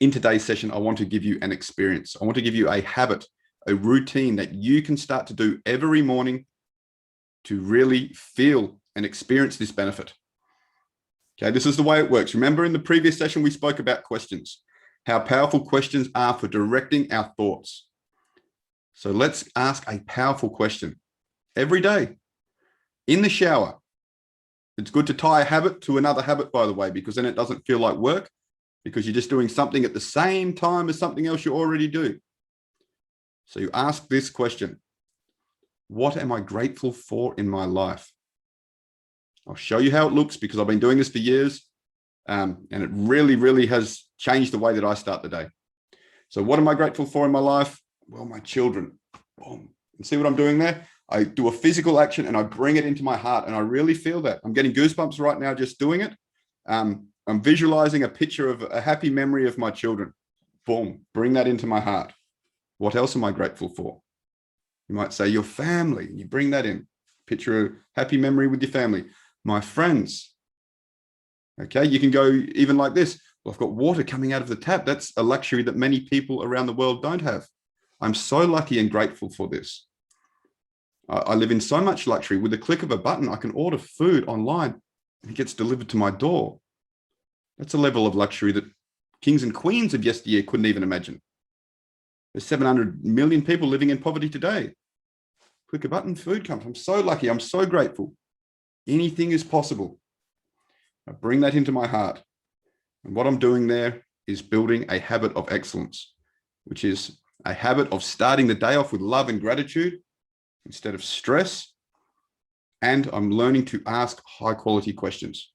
in today's session, I want to give you an experience. I want to give you a habit, a routine that you can start to do every morning to really feel and experience this benefit. Okay, this is the way it works. Remember in the previous session, we spoke about questions, how powerful questions are for directing our thoughts. So let's ask a powerful question every day in the shower. It's good to tie a habit to another habit, by the way, because then it doesn't feel like work, because you're just doing something at the same time as something else you already do. So you ask this question: what am I grateful for in my life? I'll show you how it looks, because I've been doing this for years, and it really, really has changed the way that I start the day. So what am I grateful for in my life? Well, my children. Boom. And see what I'm doing there? I do a physical action and I bring it into my heart, and I really feel that. I'm getting goosebumps right now just doing it. I'm visualizing a picture of a happy memory of my children. Boom, bring that into my heart. What else am I grateful for? You might say your family, you bring that in. Picture a happy memory with your family. My friends. Okay, you can go even like this. Well, I've got water coming out of the tap. That's a luxury that many people around the world don't have. I'm so lucky and grateful for this. I live in so much luxury. With the click of a button, I can order food online and it gets delivered to my door. That's a level of luxury that kings and queens of yesteryear couldn't even imagine. There's 700 million people living in poverty today. Click a button, food comes. I'm so lucky. I'm so grateful. Anything is possible. I bring that into my heart. And what I'm doing there is building a habit of excellence, which is a habit of starting the day off with love and gratitude instead of stress. And I'm learning to ask high quality questions.